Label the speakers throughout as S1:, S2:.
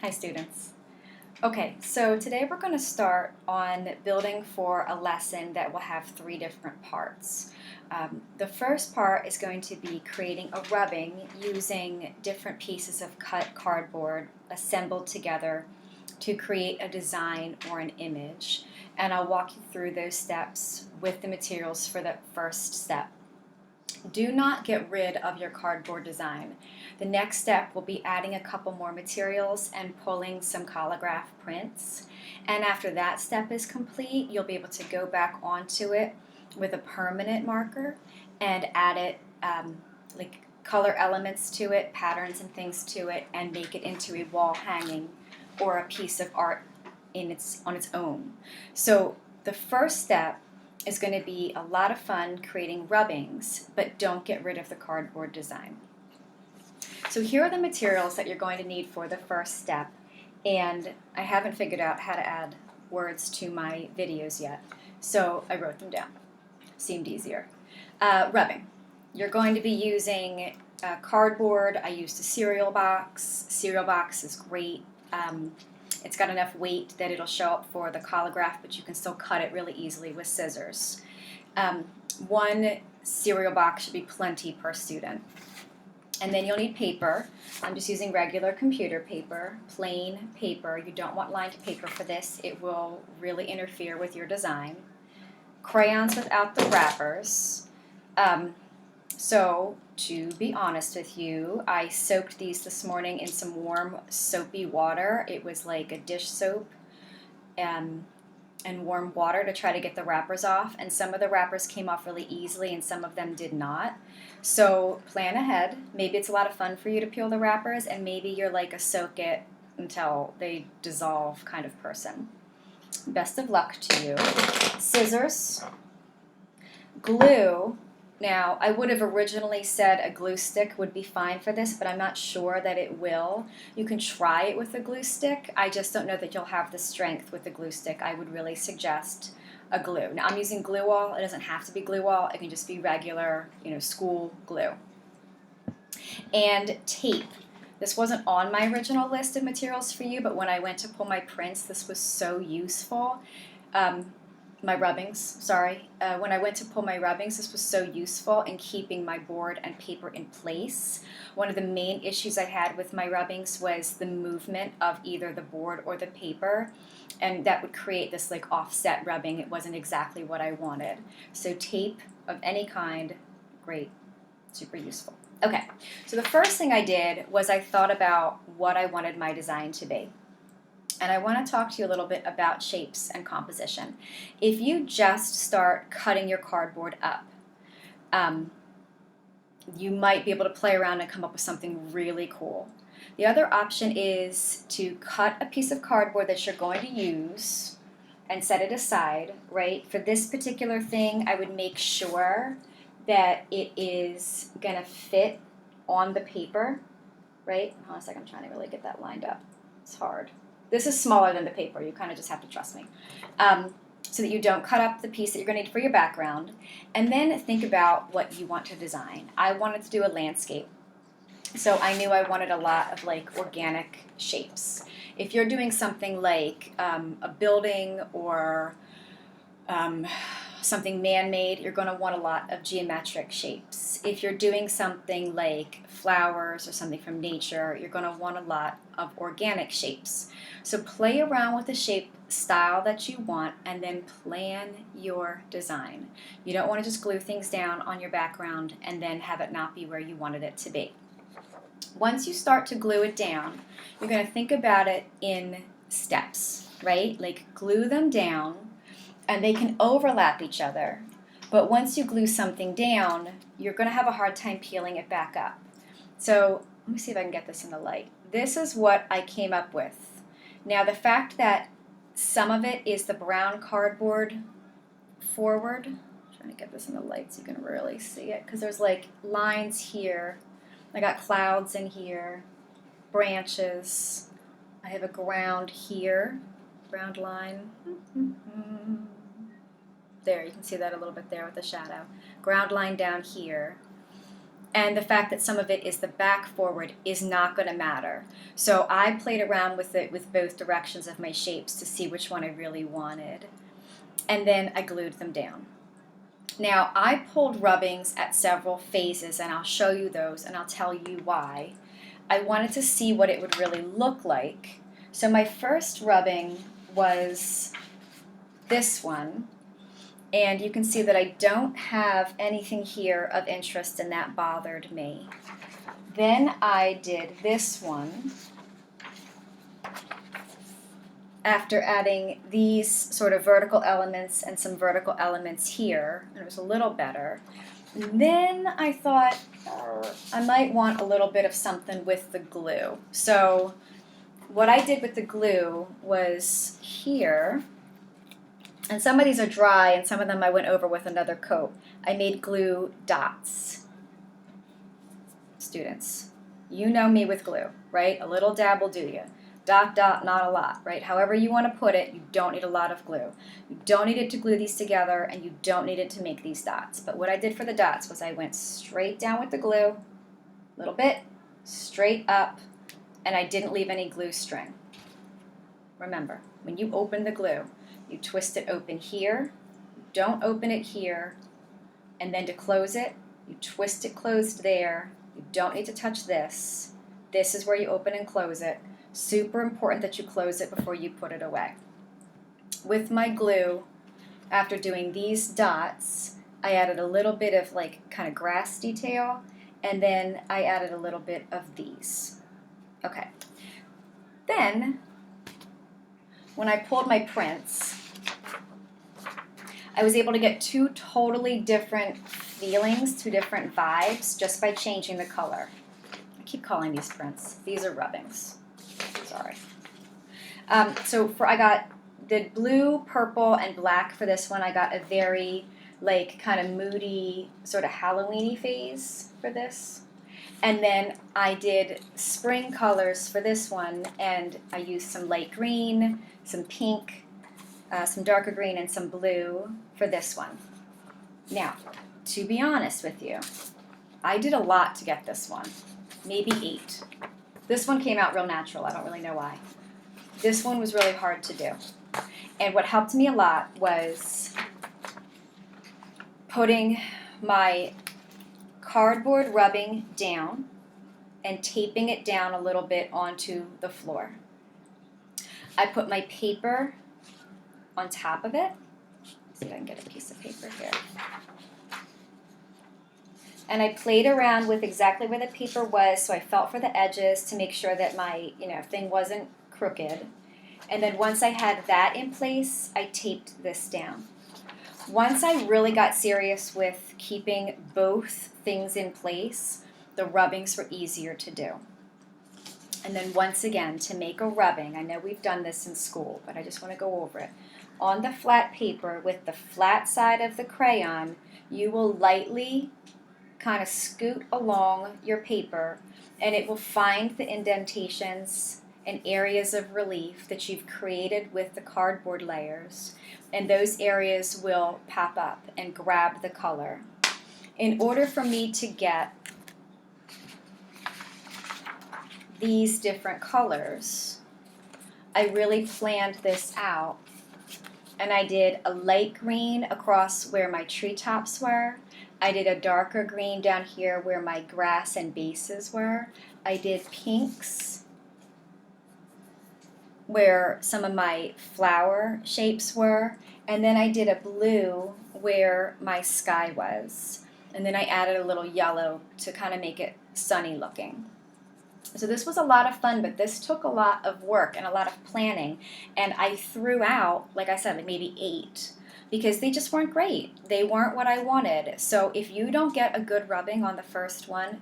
S1: Hi students. Okay, so today we're going to start on building for a lesson that will have three different parts. The first part is going to be creating a rubbing using different pieces of cut cardboard assembled together to create a design or an image. And I'll walk you through those steps with the materials for the first step. Do not get rid of your cardboard design. The next step will be adding a couple more materials and pulling some collagraph prints. And after that step is complete, you'll be able to go back onto it with a permanent marker and add it like color elements to it, patterns and things to it, and make it into a wall hanging or a piece of art on its own. So the first step is going to be a lot of fun creating rubbings, but don't get rid of the cardboard design. So here are the materials that you're going to need for the first step, and I haven't figured out how to add words to my videos yet, so I wrote them down. Seemed easier. Rubbing. You're going to be using cardboard. I used a cereal box. Cereal box is great. It's got enough weight that it'll show up for the collagraph, but you can still cut it really easily with scissors. One cereal box should be plenty per student. And then you'll need paper. I'm just using regular computer paper, plain paper. You don't want lined paper for this. It will really interfere with your design. Crayons without the wrappers. So, to be honest with you, I soaked these this morning in some warm soapy water. It was like a dish soap and warm water to try to get the wrappers off. And some of the wrappers came off really easily and some of them did not. So plan ahead. Maybe it's a lot of fun for you to peel the wrappers, and maybe you're like a soak it until they dissolve kind of person. Best of luck to you. Scissors. Glue. Now, I would have originally said a glue stick would be fine for this, but I'm not sure that it will. You can try it with a glue stick. I just don't know that you'll have the strength with the glue stick. I would really suggest a glue. Now, I'm using glue wall. It doesn't have to be glue wall. It can just be regular, school glue. And tape. This wasn't on my original list of materials for you, but when I went to pull my prints, this was so useful. My rubbings, sorry. When I went to pull my rubbings, this was so useful in keeping my board and paper in place. One of the main issues I had with my rubbings was the movement of either the board or the paper, and that would create this like offset rubbing. It wasn't exactly what I wanted. So tape of any kind, great, super useful. Okay, so the first thing I did was I thought about what I wanted my design to be. And I want to talk to you a little bit about shapes and composition. If you just start cutting your cardboard up, you might be able to play around and come up with something really cool. The other option is to cut a piece of cardboard that you're going to use and set it aside, right? For this particular thing, I would make sure that it is going to fit on the paper, right? Hold on a second, I'm trying to really get that lined up. It's hard. This is smaller than the paper. You kind of just have to trust me. So that you don't cut up the piece that you're going to need for your background. And then think about what you want to design. I wanted to do a landscape. So I knew I wanted a lot of like organic shapes. If you're doing something like a building or something man-made, you're going to want a lot of geometric shapes. If you're doing something like flowers or something from nature, you're going to want a lot of organic shapes. So play around with the shape style that you want and then plan your design. You don't want to just glue things down on your background and then have it not be where you wanted it to be. Once you start to glue it down, you're going to think about it in steps, right? Like glue them down, and they can overlap each other. But once you glue something down, you're going to have a hard time peeling it back up. So let me see if I can get this in the light. This is what I came up with. Now the fact that some of it is the brown cardboard forward, I'm trying to get this in the light so you can really see it, because there's like lines here. I got clouds in here, branches. I have a ground here, ground line. There, you can see that a little bit there with the shadow. Ground line down here. and the fact that some of it is the back forward is not going to matter. So I played around with it with both directions of my shapes to see which one I really wanted. And then I glued them down. Now, I pulled rubbings at several phases, and I'll show you those, and I'll tell you why. I wanted to see what it would really look like. So my first rubbing was this one, and you can see that I don't have anything here of interest, and that bothered me. Then I did this one after adding these sort of vertical elements and some vertical elements here, and it was a little better. And then I thought I might want a little bit of something with the glue. So what I did with the glue was here, and some of these are dry and some of them I went over with another coat. I made glue dots. Students, you know me with glue, right? A little dab will do you. Dot, dot, not a lot, right? However you want to put it, you don't need a lot of glue. You don't need it to glue these together, and you don't need it to make these dots. But what I did for the dots was I went straight down with the glue, a little bit, straight up, and I didn't leave any glue string. Remember, when you open the glue, you twist it open here, don't open it here, and then to close it, you twist it closed there. You don't need to touch this. This is where you open and close it. Super important that you close it before you put it away. With my glue, after doing these dots, I added a little bit of like kind of grass detail, and then I added a little bit of these. Okay. Then, when I pulled my prints, I was able to get two totally different feelings, two different vibes, just by changing the color. I keep calling these prints. These are rubbings. Sorry. I got the blue, purple, and black for this one. I got a very like kind of moody, sort of Halloween-y phase for this. And then I did spring colors for this one, and I used some light green, some pink, some darker green, and some blue for this one. Now, to be honest with you, I did a lot to get this one, maybe 8. This one came out real natural. I don't really know why. This one was really hard to do. And what helped me a lot was putting my cardboard rubbing down and taping it down a little bit onto the floor. I put my paper on top of it. Let's see if I can get a piece of paper here. And I played around with exactly where the paper was, so I felt for the edges to make sure that my thing wasn't crooked. And then once I had that in place, I taped this down. Once I really got serious with keeping both things in place, the rubbings were easier to do. And then once again, to make a rubbing, I know we've done this in school, but I just want to go over it. On the flat paper with the flat side of the crayon, you will lightly kind of scoot along your paper, and it will find the indentations and areas of relief that you've created with the cardboard layers, and those areas will pop up and grab the color. In order for me to get these different colors, I really planned this out, and I did a light green across where my treetops were. I did a darker green down here where my grass and bases were. I did pinks where some of my flower shapes were. And then I did a blue where my sky was. And then I added a little yellow to kind of make it sunny looking. So this was a lot of fun, but this took a lot of work and a lot of planning. And I threw out, like I said, like maybe 8. Because they just weren't great. They weren't what I wanted. So if you don't get a good rubbing on the first one,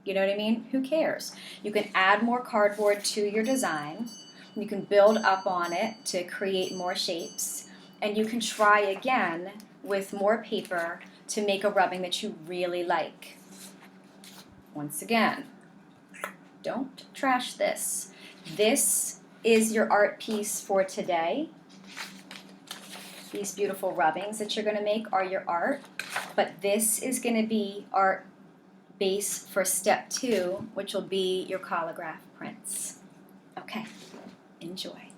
S1: you know what I mean? Who cares? You can add more cardboard to your design. You can build up on it to create more shapes. And you can try again with more paper to make a rubbing that you really like. Once again, don't trash this. This is your art piece for today. These beautiful rubbings that you're going to make are your art, but this is going to be art base for step 2, which will be your collagraph prints. Okay, enjoy.